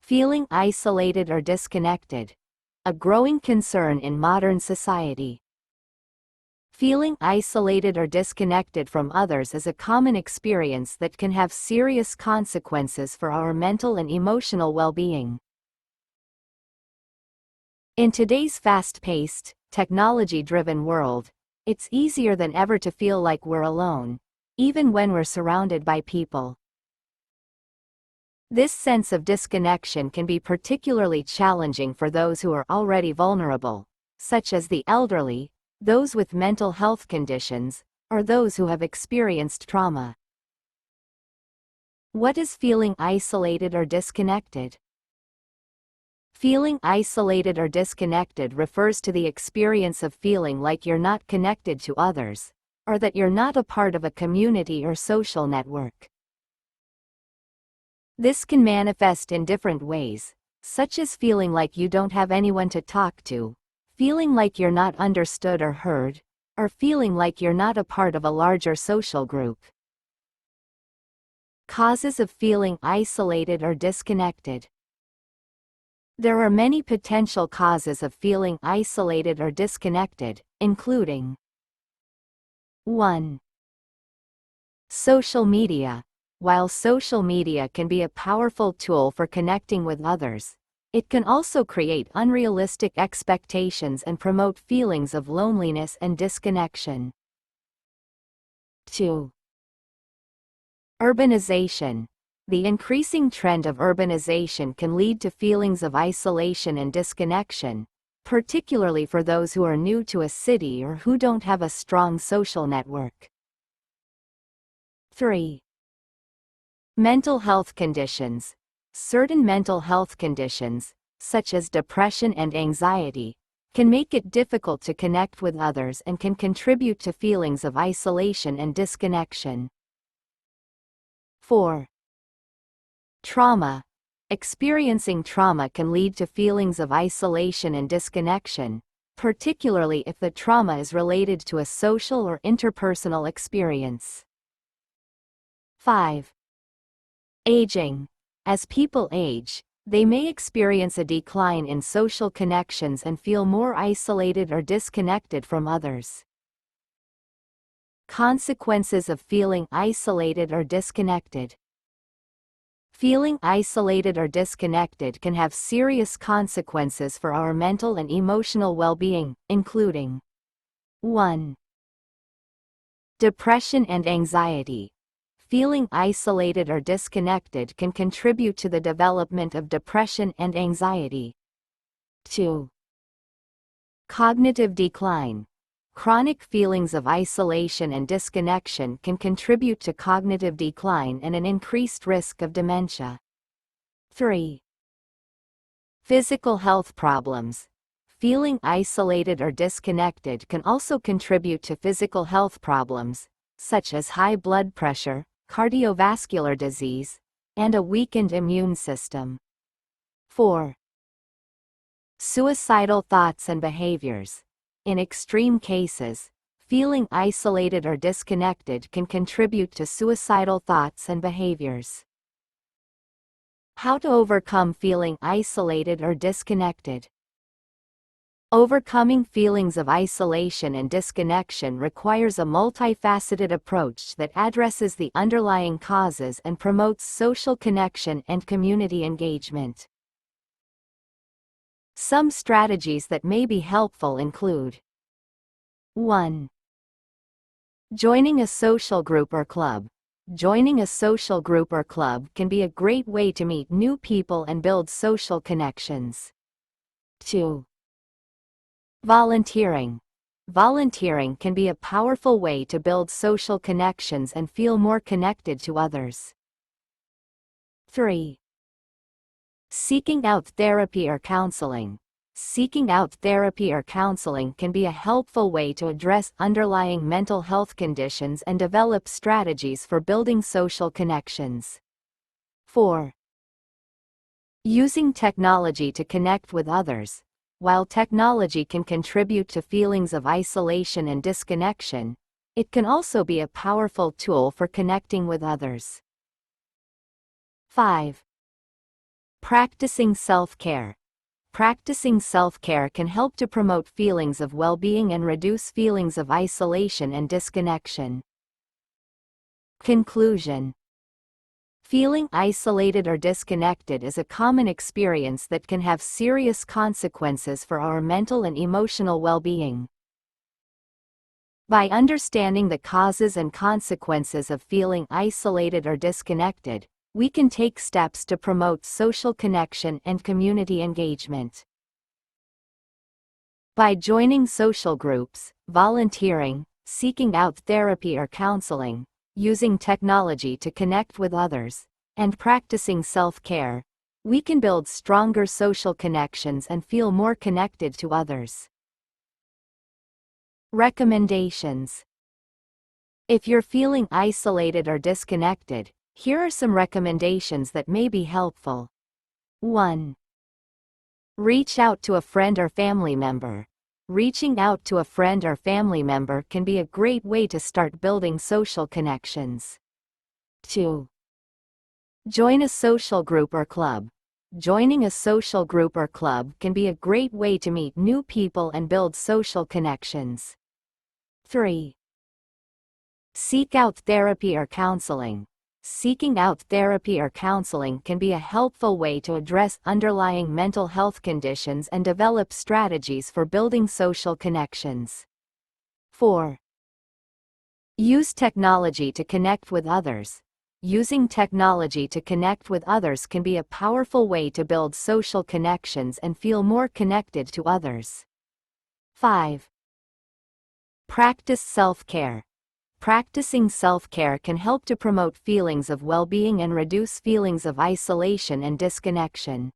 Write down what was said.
Feeling isolated or disconnected. A growing concern in modern society. Feeling isolated or disconnected from others is a common experience that can have serious consequences for our mental and emotional well-being. In today's fast-paced, technology-driven world, it's easier than ever to feel like we're alone, even when we're surrounded by people. This sense of disconnection can be particularly challenging for those who are already vulnerable, such as the elderly, those with mental health conditions, or those who have experienced trauma. What is feeling isolated or disconnected? Feeling isolated or disconnected refers to the experience of feeling like you're not connected to others, or that you're not a part of a community or social network. This can manifest in different ways, such as feeling like you don't have anyone to talk to, feeling like you're not understood or heard, or feeling like you're not a part of a larger social group. Causes of feeling isolated or disconnected. There are many potential causes of feeling isolated or disconnected, including 1. Social media. While social media can be a powerful tool for connecting with others, it can also create unrealistic expectations and promote feelings of loneliness and disconnection. 2. Urbanization. The increasing trend of urbanization can lead to feelings of isolation and disconnection, particularly for those who are new to a city or who don't have a strong social network. 3. Mental health conditions. Certain mental health conditions, such as depression and anxiety, can make it difficult to connect with others and can contribute to feelings of isolation and disconnection. 4. Trauma. Experiencing trauma can lead to feelings of isolation and disconnection, particularly if the trauma is related to a social or interpersonal experience. 5. Aging. As people age, they may experience a decline in social connections and feel more isolated or disconnected from others. Consequences of feeling isolated or disconnected. Feeling isolated or disconnected can have serious consequences for our mental and emotional well-being, including 1. Depression and anxiety. Feeling isolated or disconnected can contribute to the development of depression and anxiety. 2. Cognitive decline. Chronic feelings of isolation and disconnection can contribute to cognitive decline and an increased risk of dementia. 3. Physical health problems. Feeling isolated or disconnected can also contribute to physical health problems, such as high blood pressure, cardiovascular disease, and a weakened immune system. 4. Suicidal thoughts and behaviors. In extreme cases, feeling isolated or disconnected can contribute to suicidal thoughts and behaviors. How to overcome feeling isolated or disconnected. Overcoming feelings of isolation and disconnection requires a multifaceted approach that addresses the underlying causes and promotes social connection and community engagement. Some strategies that may be helpful include 1. Joining a social group or club. Joining a social group or club can be a great way to meet new people and build social connections. 2. Volunteering. Volunteering can be a powerful way to build social connections and feel more connected to others. 3. Seeking out therapy or counseling. Seeking out therapy or counseling can be a helpful way to address underlying mental health conditions and develop strategies for building social connections. 4. Using technology to connect with others. While technology can contribute to feelings of isolation and disconnection, it can also be a powerful tool for connecting with others. 5. Practicing self-care. Practicing self-care can help to promote feelings of well-being and reduce feelings of isolation and disconnection. Conclusion. Feeling isolated or disconnected is a common experience that can have serious consequences for our mental and emotional well-being. By understanding the causes and consequences of feeling isolated or disconnected, we can take steps to promote social connection and community engagement. By joining social groups, volunteering, seeking out therapy or counseling, using technology to connect with others, and practicing self-care, we can build stronger social connections and feel more connected to others. Recommendations. If you're feeling isolated or disconnected, here are some recommendations that may be helpful. 1. Reach out to a friend or family member. Reaching out to a friend or family member can be a great way to start building social connections. 2. Join a social group or club. Joining a social group or club can be a great way to meet new people and build social connections. 3. Seek out therapy or counseling. Seeking out therapy or counseling can be a helpful way to address underlying mental health conditions and develop strategies for building social connections. 4. Use technology to connect with others. Using technology to connect with others can be a powerful way to build social connections and feel more connected to others. 5. Practice self-care. Practicing self-care can help to promote feelings of well-being and reduce feelings of isolation and disconnection.